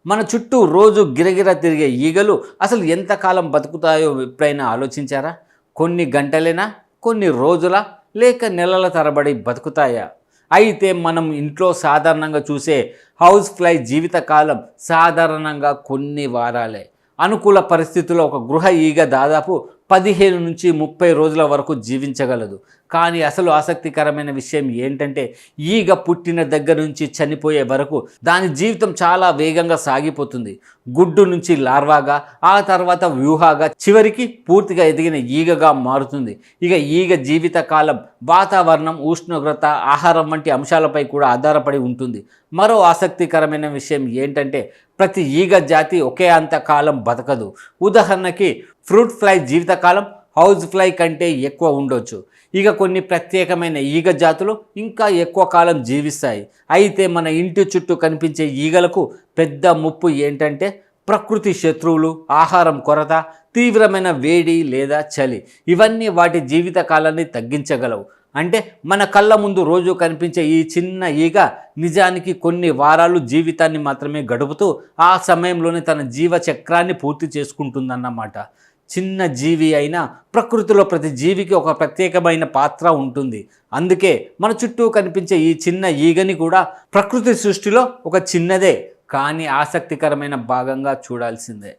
మన చుట్టూ రోజు గిరగిర తిరిగే ఈగలు అసలు ఎంతకాలం బతుకుతాయో ఎప్పుడైనా ఆలోచించారా? కొన్ని గంటలేనా? కొన్ని రోజులా? లేక నెలల తరబడి బతుకుతాయా? అయితే మనం ఇంట్లో సాధారణంగా చూసే హౌస్ ఫ్లై జీవితకాలం సాధారణంగా కొన్ని వారాలే. అనుకూల పరిస్థితుల్లో ఒక గృహ ఈగ దాదాపు 15 నుంచి 30 రోజుల వరకు జీవించగలదు. కానీ అసలు ఆసక్తికరమైన విషయం ఏంటంటే, ఈగ పుట్టిన దగ్గర నుంచి చనిపోయే వరకు దాని జీవితం చాలా వేగంగా సాగిపోతుంది. గుడ్డు నుంచి లార్వాగా, ఆ తర్వాత వ్యూహాగా, చివరికి పూర్తిగా ఎదిగిన ఈగగా మారుతుంది. ఇక ఈగ జీవితకాలం వాతావరణం, ఉష్ణోగ్రత, ఆహారం వంటి అంశాలపై కూడా ఆధారపడి ఉంటుంది. మరో ఆసక్తికరమైన విషయం ఏంటంటే, ప్రతి ఈగ జాతి ఒకే అంతకాలం బతకదు. ఉదాహరణకి ఫ్రూట్ ఫ్లై జీవితకాలం హౌస్ ఫ్లై కంటే ఎక్కువ ఉండొచ్చు. ఇక కొన్ని ప్రత్యేకమైన ఈగ జాతులు ఇంకా ఎక్కువ కాలం జీవిస్తాయి. అయితే మన ఇంటి చుట్టూ కనిపించే ఈగలకు పెద్ద ముప్పు ఏంటంటే ప్రకృతి శత్రువులు, ఆహారం కొరత, తీవ్రమైన వేడి లేదా చలి. ఇవన్నీ వాటి జీవిత కాలాన్ని తగ్గించగలవు. అంటే మన కళ్ళ ముందు రోజు కనిపించే ఈ చిన్న ఈగ నిజానికి కొన్ని వారాలు జీవితాన్ని మాత్రమే గడుపుతూ ఆ సమయంలోనే తన జీవచక్రాన్ని పూర్తి చేసుకుంటుందన్నమాట. చిన్న జీవి అయినా ప్రకృతిలో ప్రతి జీవికి ఒక ప్రత్యేకమైన పాత్ర ఉంటుంది. అందుకే మన చుట్టూ కనిపించే ఈ చిన్న ఈగని కూడా ప్రకృతి సృష్టిలో ఒక చిన్నదే కానీ ఆసక్తికరమైన భాగంగా చూడాల్సిందే.